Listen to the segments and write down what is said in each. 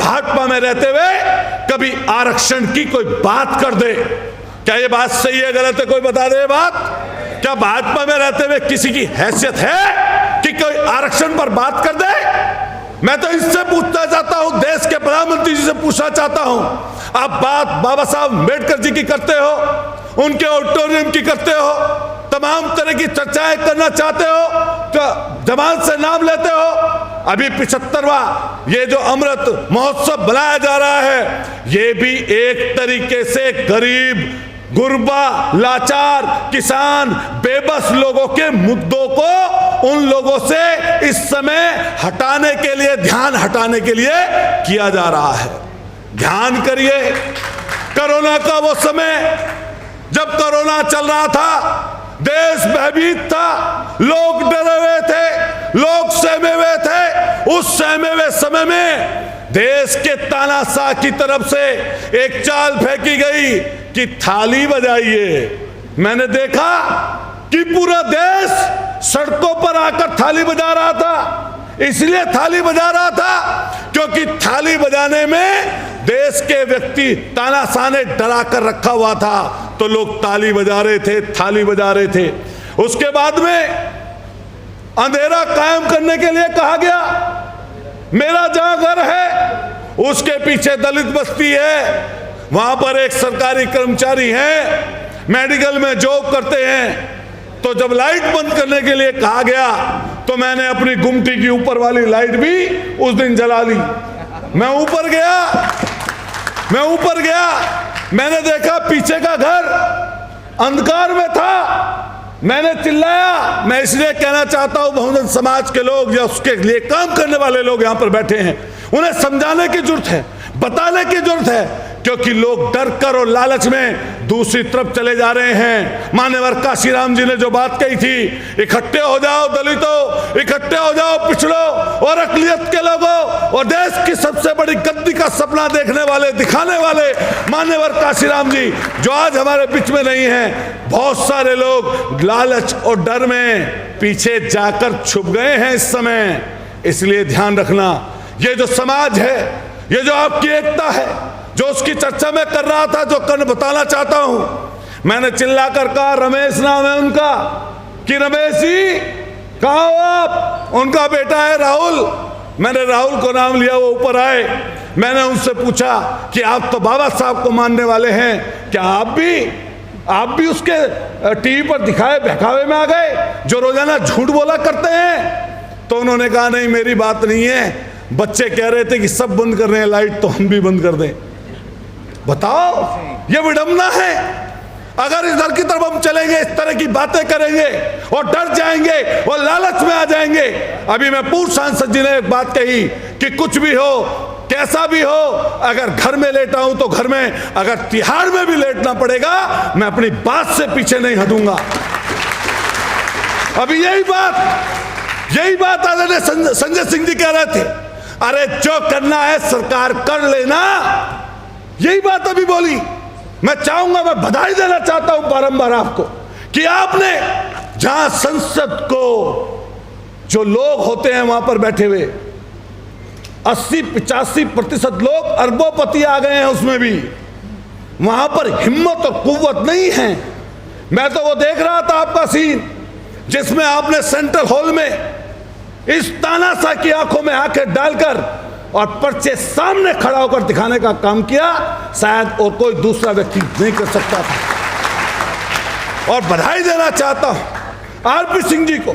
भाजपा में रहते हुए कभी आरक्षण की कोई बात कर दे। क्या ये बात सही है गलत है? कोई बता दे बात। क्या भाजपा में रहते हुए किसी की हैसियत है कि कोई आरक्षण पर बात कर दे? मैं तो इससे पूछना चाहता हूं, देश के प्रधानमंत्री जी से पूछना चाहता हूं, आप बात बाबा साहब अम्बेडकर जी की करते हो, उनके ऑडिटोरियम की करते हो, तमाम तरह की चर्चाएं करना चाहते हो, तो जबान से नाम लेते हो। अभी 75वां ये जो अमृत महोत्सव बनाया जा रहा है, ये भी एक तरीके से गरीब, गुरबा, लाचार, किसान, बेबस लोगों के मुद्दों को उन लोगों से इस समय हटाने के लिए, ध्यान हटाने के लिए किया जा रहा है। ध्यान करिए, कोरोना का वो समय जब कोरोना चल रहा था, देश भयभीत था, लोग डरे हुए थे, लोग सहमे हुए थे। उस सहमे हुए समय में देश के तानाशाह की तरफ से एक चाल फेंकी गई कि थाली बजाइए। मैंने देखा कि पूरा देश सड़कों पर आकर थाली बजा रहा था। इसलिए थाली बजा रहा था क्योंकि थाली बजाने में देश के व्यक्ति तानाशाह ने डरा कर रखा हुआ था, तो लोग ताली बजा रहे थे, थाली बजा रहे थे। उसके बाद में अंधेरा कायम करने के लिए कहा गया, मेरा जहां घर है उसके पीछे दलित बस्ती है, वहां पर एक सरकारी कर्मचारी है, मेडिकल में जॉब करते हैं। तो जब लाइट बंद करने के लिए कहा गया तो मैंने अपनी गुमटी की ऊपर वाली लाइट भी उस दिन जला ली। मैं ऊपर गया, मैंने देखा पीछे का घर अंधकार में था। मैंने चिल्लाया। मैं इसलिए कहना चाहता हूं, बहुजन समाज के लोग या उसके लिए काम करने वाले लोग यहां पर बैठे हैं, उन्हें समझाने की जरूरत है, बताने की जरूरत है, क्योंकि लोग डर कर और लालच में दूसरी तरफ चले जा रहे हैं। मान्यवर काशीराम जी ने जो बात कही थी, इकट्ठे हो जाओ दलितों, इकट्ठे हो जाओ पिछड़ों और अकलियत के लोगों, और देश की सबसे बड़ी गद्दी का सपना देखने वाले, दिखाने वाले मान्यवर काशीराम जी जो आज हमारे बीच में नहीं हैं। बहुत सारे लोग लालच और डर में पीछे जाकर छुप गए हैं इस समय। इसलिए ध्यान रखना, ये जो समाज है, ये जो आपकी एकता है, जो उसकी चर्चा में कर रहा था, जो कर बताना चाहता हूं, मैंने चिल्लाकर कहा, रमेश नाम है उनका, कि रमेश जी कहाँ हो आप? उनका बेटा है राहुल। मैंने राहुल को नाम लिया, वो ऊपर आए। मैंने उनसे पूछा कि आप तो बाबा साहब को मानने वाले हैं, क्या आप भी उसके टीवी पर दिखाए बहकावे में आ गए जो रोजाना झूठ बोला करते हैं? तो उन्होंने कहा, नहीं मेरी बात नहीं है, बच्चे कह रहे थे कि सब बंद कर रहे हैं लाइट, तो हम भी बंद कर दें। बताओ, ये विडंबना है। अगर इधर की तरफ हम चलेंगे, इस तरह की बातें करेंगे और डर जाएंगे और लालच में आ जाएंगे। अभी मैं पूर्व सांसद जी ने एक बात कही कि कुछ भी हो, कैसा भी हो, अगर घर में लेटा हूं तो घर में, अगर तिहाड़ में भी लेटना पड़ेगा, मैं अपनी बात से पीछे नहीं हटूंगा। अभी यही बात आदरणीय संजय सिंह जी कह रहे थे, अरे जो करना है सरकार कर लेना, यही बात अभी बोली। मैं चाहूंगा, मैं बधाई देना चाहता हूं बारंबार आपको कि आपने जहां संसद को जो लोग होते हैं वहां पर बैठे हुए 80-85% लोग अरबोपति आ गए हैं, उसमें भी वहां पर हिम्मत और कुव्वत नहीं है। मैं तो वो देख रहा था आपका सीन, जिसमें आपने सेंट्रल हॉल में इस तानाशाह की आंखों में आंखें डालकर और पर्चे सामने खड़ा होकर दिखाने का काम किया, शायद और कोई दूसरा व्यक्ति नहीं कर सकता था। और बधाई देना चाहता हूं आरपी सिंह जी को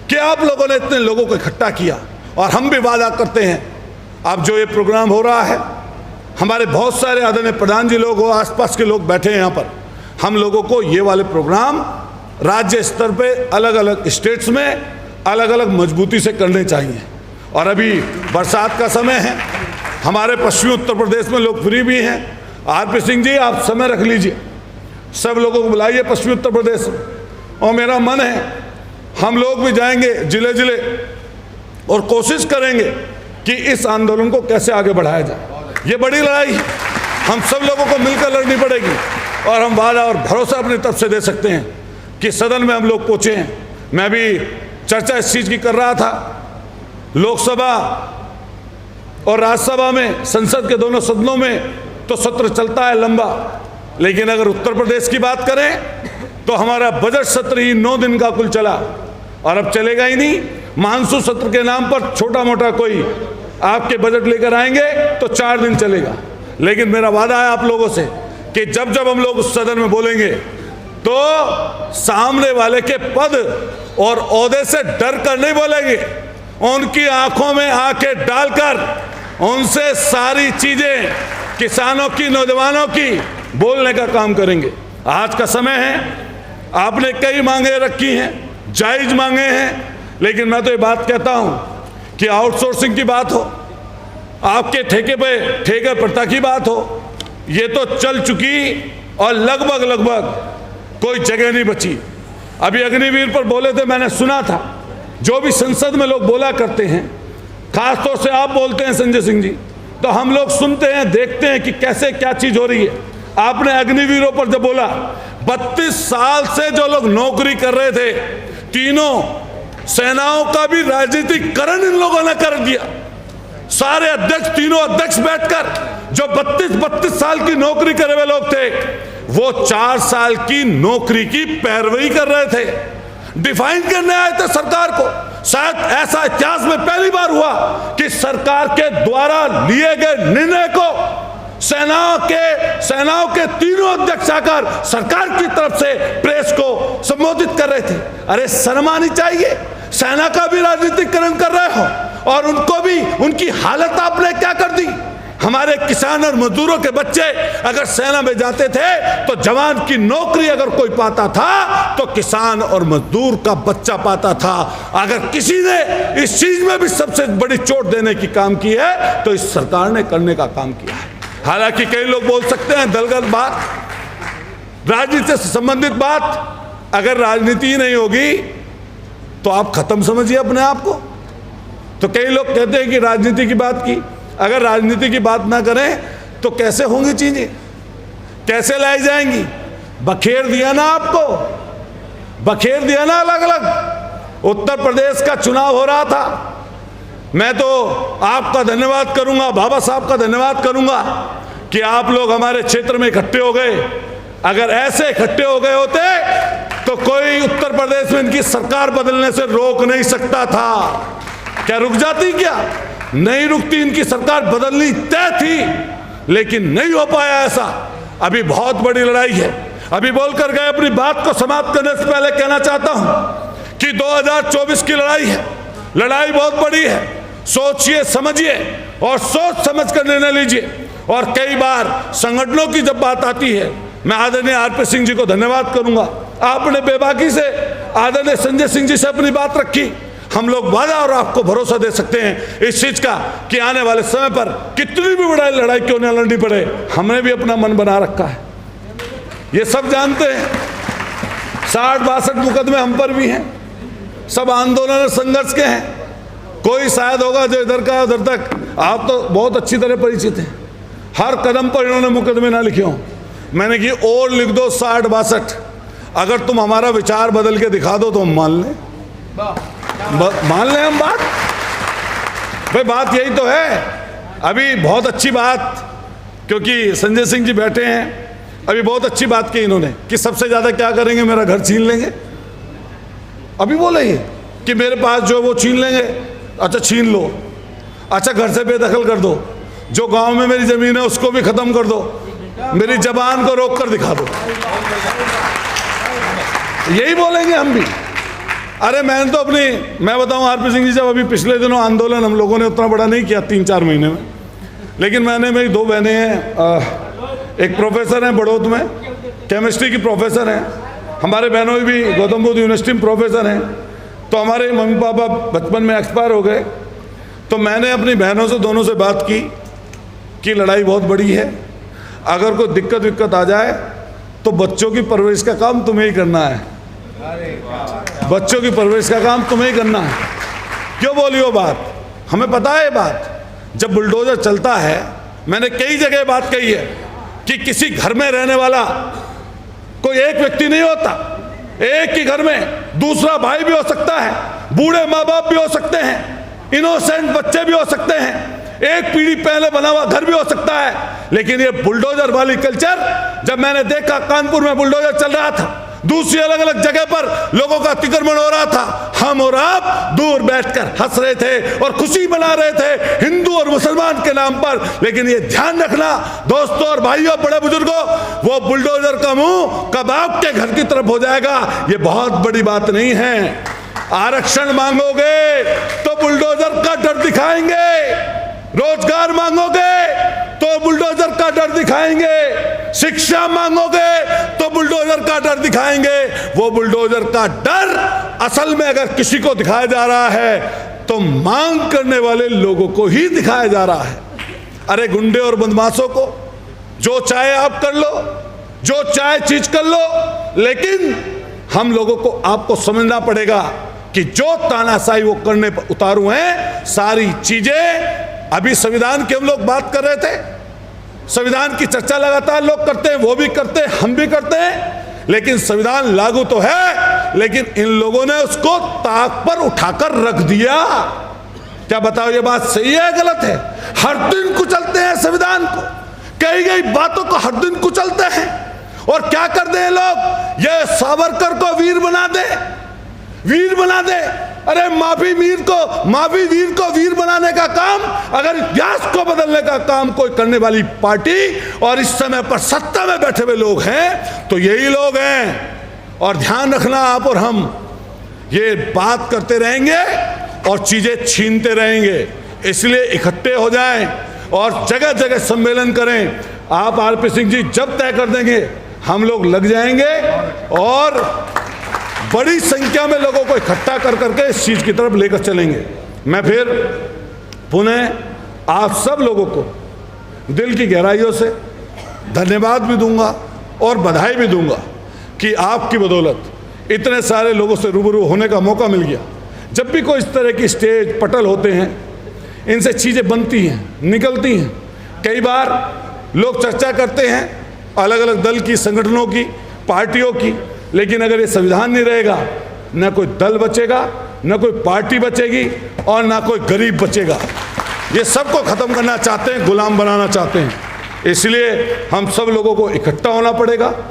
कि आप लोगों ने इतने लोगों को इकट्ठा किया। और हम भी वादा करते हैं, अब जो ये प्रोग्राम हो रहा है, हमारे बहुत सारे आदरणीय प्रधान जी लोग हो, आसपास के लोग बैठे हैं यहाँ पर, हम लोगों को ये वाले प्रोग्राम राज्य स्तर पे अलग अलग स्टेट्स में अलग अलग मजबूती से करने चाहिए। और अभी बरसात का समय है, हमारे पश्चिमी उत्तर प्रदेश में लोग फ्री भी हैं। आरपी सिंह जी आप समय रख लीजिए, सब लोगों को बुलाइए पश्चिमी उत्तर प्रदेश में, और मेरा मन है हम लोग भी जाएंगे जिले जिले और कोशिश करेंगे कि इस आंदोलन को कैसे आगे बढ़ाया जाए। ये बड़ी लड़ाई हम सब लोगों को मिलकर लड़नी पड़ेगी, और हम वादा और भरोसा अपनी तरफ से दे सकते हैं कि सदन में हम लोग पहुँचे हैं। मैं भी चर्चा इस चीज़ की कर रहा था, लोकसभा और राज्यसभा में, संसद के दोनों सदनों में तो सत्र चलता है लंबा। लेकिन अगर उत्तर प्रदेश की बात करें तो हमारा बजट सत्र ही 9 दिन का कुल चला, और अब चलेगा ही नहीं। मानसून सत्र के नाम पर छोटा मोटा कोई आपके बजट लेकर आएंगे तो 4 दिन चलेगा। लेकिन मेरा वादा है आप लोगों से कि जब जब हम लोग उस सदन में बोलेंगे तो सामने वाले के पद और ओहदे से डर कर नहीं बोलेंगे, उनकी आंखों में आंखें डालकर उनसे सारी चीजें, किसानों की, नौजवानों की बोलने का काम करेंगे। आज का समय है, आपने कई मांगे रखी हैं, जायज मांगे हैं, लेकिन मैं तो ये बात कहता हूं कि आउटसोर्सिंग की बात हो, आपके ठेके प्रथा की बात हो, ये तो चल चुकी और लगभग कोई जगह नहीं बची। अभी अग्निवीर पर बोले थे, मैंने सुना था, जो भी संसद में लोग बोला करते हैं, खासतौर से आप बोलते हैं संजय सिंह जी, तो हम लोग सुनते हैं, देखते हैं कि कैसे क्या चीज हो रही है। आपने अग्निवीरों पर जब बोला, 32 साल से जो लोग नौकरी कर रहे थे, तीनों सेनाओं का भी राजनीतिकरण इन लोगों ने कर दिया। सारे अध्यक्ष, तीनों अध्यक्ष बैठकर जो 32 साल की नौकरी करे हुए लोग थे, वो 4 साल की नौकरी की पैरवी कर रहे थे, डिफाइन करने आए थे सरकार को। शायद ऐसा इतिहास में पहली बार हुआ कि सरकार के द्वारा लिए गए निर्णय को सेनाओं के तीनों अध्यक्ष आकर सरकार की तरफ से प्रेस को संबोधित कर रहे थे। अरे शर्म आनी चाहिए, सेना का भी राजनीतिकरण कर रहे हो और उनको भी, उनकी हालत आपने क्या कर दी। हमारे किसान और मजदूरों के बच्चे अगर सेना में जाते थे तो जवान की नौकरी अगर कोई पाता था तो किसान और मजदूर का बच्चा पाता था। अगर किसी ने इस चीज में भी सबसे बड़ी चोट देने की काम की है तो इस सरकार ने करने का काम किया है। हालांकि कई लोग बोल सकते हैं दलगत बात, राजनीति से संबंधित बात, अगर राजनीति ही नहीं होगी तो आप खत्म समझिए अपने आप को। तो कई लोग कहते हैं कि राजनीति की बात की, अगर राजनीति की बात ना करें तो कैसे होंगी चीजें, कैसे लाई जाएंगी। बखेर दिया ना आपको, बखेर दिया ना अलग अलग। उत्तर प्रदेश का चुनाव हो रहा था, मैं तो आपका धन्यवाद करूंगा, बाबा साहब का धन्यवाद करूंगा कि आप लोग हमारे क्षेत्र में इकट्ठे हो गए। अगर ऐसे इकट्ठे हो गए होते तो कोई उत्तर प्रदेश में इनकी सरकार बदलने से रोक नहीं सकता था। क्या रुक जाती? क्या नहीं रुकती, इनकी सरकार बदलनी तय थी, लेकिन नहीं हो पाया ऐसा। अभी बहुत बड़ी लड़ाई है। अभी बोलकर गए, अपनी बात को समाप्त करने से पहले कहना चाहता हूं कि 2024 की लड़ाई है, लड़ाई बहुत बड़ी है। सोचिए, समझिए और सोच समझ कर निर्णय लीजिए। और कई बार संगठनों की जब बात आती है, मैं आदरणीय आरपी सिंह जी को धन्यवाद करूंगा, आपने बेबाकी से आदरणीय संजय सिंह जी से अपनी बात रखी। हम लोग वादा और आपको भरोसा दे सकते हैं इस चीज का कि आने वाले समय पर कितनी भी बड़ी लड़ाई क्यों न लड़नी पड़े, हमने भी अपना मन बना रखा है। ये सब जानते हैं, 60-62 मुकदमे हम पर भी हैं, सब आंदोलन और संघर्ष के हैं। कोई शायद होगा जो इधर का उधर तक, आप तो बहुत अच्छी तरह परिचित हैं, हर कदम पर इन्होंने मुकदमे ना लिखे हों। मैंने कि और लिख दो 60-62, अगर तुम हमारा विचार बदल के दिखा दो तो हम मान लें, मान लें हम बात। भाई बात यही तो है। अभी बहुत अच्छी बात, क्योंकि संजय सिंह जी बैठे हैं, अभी बहुत अच्छी बात की इन्होंने कि सबसे ज्यादा क्या करेंगे, मेरा घर छीन लेंगे। अभी बोले ये कि मेरे पास जो वो छीन लेंगे। अच्छा छीन लो, अच्छा घर से बेदखल कर दो, जो गांव में मेरी जमीन है उसको भी खत्म कर दो, मेरी जबान को रोक कर दिखा दो, यही बोलेंगे हम भी। अरे मैंने तो मैं बताऊं आरपी सिंह जी, जब अभी पिछले दिनों आंदोलन हम लोगों ने उतना बड़ा नहीं किया 3-4 महीने में, लेकिन मेरी 2 बहनें हैं, एक प्रोफेसर हैं बड़ौद में, केमिस्ट्री की प्रोफेसर हैं, हमारे बहनों भी गौतम बुद्ध यूनिवर्सिटी में प्रोफेसर हैं। तो हमारे मम्मी पापा बचपन में एक्सपायर हो गए, तो मैंने अपनी बहनों से, दोनों से बात की कि लड़ाई बहुत बड़ी है, अगर कोई दिक्कत आ जाए तो बच्चों की परवरिश का काम तुम्हें ही करना है, बच्चों की परवरिश का काम तुम्हें ही करना है। क्यों बोली वो बात? हमें पता है ये बात, जब बुलडोजर चलता है, मैंने कई जगह बात कही है कि किसी घर में रहने वाला कोई एक व्यक्ति नहीं होता, एक ही घर में दूसरा भाई भी हो सकता है, बूढ़े माँ बाप भी हो सकते हैं, इनोसेंट बच्चे भी हो सकते हैं, एक पीढ़ी पहले बना हुआ घर भी हो सकता है, लेकिन ये बुलडोजर वाली कल्चर जब मैंने देखा, कानपुर में बुलडोजर चल रहा था, दूसरी अलग अलग जगह पर लोगों का अतिक्रमण हो रहा था, हम और आप दूर बैठकर हंस रहे थे और खुशी मना रहे थे हिंदू और मुसलमान के नाम पर। लेकिन ये ध्यान रखना दोस्तों और भाइयों, बड़े बुजुर्गों, वो बुलडोजर का मुंह कब आपके घर की तरफ हो जाएगा, ये बहुत बड़ी बात नहीं है। आरक्षण मांगोगे तो बुलडोजर का डर दिखाएंगे, रोजगार मांगोगे तो बुलडोजर का डर दिखाएंगे, शिक्षा मांगोगे तो बुलडोजर का डर दिखाएंगे। वो बुलडोजर का डर असल में अगर किसी को दिखाया जा रहा है तो मांग करने वाले लोगों को ही दिखाया जा रहा है। अरे गुंडे और बदमाशों को जो चाहे आप कर लो, जो चाहे चीज कर लो, लेकिन हम लोगों को आपको समझना पड़ेगा कि जो तानाशाही वो करने पर उतारू हैं, सारी चीजें अभी संविधान की हम लोग बात कर रहे थे, संविधान की चर्चा लगातार लोग करते हैं, वो भी करते हैं, हम भी करते हैं, लेकिन संविधान लागू तो है, लेकिन इन लोगों ने उसको ताक पर उठाकर रख दिया। क्या बताओ ये बात सही है गलत है? हर दिन कुचलते हैं संविधान को, कही गई बातों को हर दिन कुचलते हैं। और क्या कर दे लोग, ये सावरकर को वीर बना दे, वीर बना दे। अरे माफी वीर को वीर बनाने का काम, अगर इतिहास को बदलने का काम कोई करने वाली पार्टी और इस समय पर सत्ता में बैठे हुए लोग हैं तो यही लोग हैं। और ध्यान रखना, आप और हम ये बात करते रहेंगे और चीजें छीनते रहेंगे, इसलिए इकट्ठे हो जाएं और जगह जगह सम्मेलन करें। आप आरपी सिंह जी जब तय कर देंगे हम लोग लग जाएंगे और बड़ी संख्या में लोगों को इकट्ठा कर करके इस चीज की तरफ लेकर चलेंगे। मैं फिर पुनः आप सब लोगों को दिल की गहराइयों से धन्यवाद भी दूंगा और बधाई भी दूंगा कि आपकी बदौलत इतने सारे लोगों से रूबरू होने का मौका मिल गया। जब भी कोई इस तरह की स्टेज पटल होते हैं, इनसे चीज़ें बनती हैं, निकलती हैं। कई बार लोग चर्चा करते हैं अलग अलग दल की, संगठनों की, पार्टियों की, लेकिन अगर ये संविधान नहीं रहेगा, ना कोई दल बचेगा, ना कोई पार्टी बचेगी और ना कोई गरीब बचेगा। ये सबको खत्म करना चाहते हैं, गुलाम बनाना चाहते हैं, इसलिए हम सब लोगों को इकट्ठा होना पड़ेगा।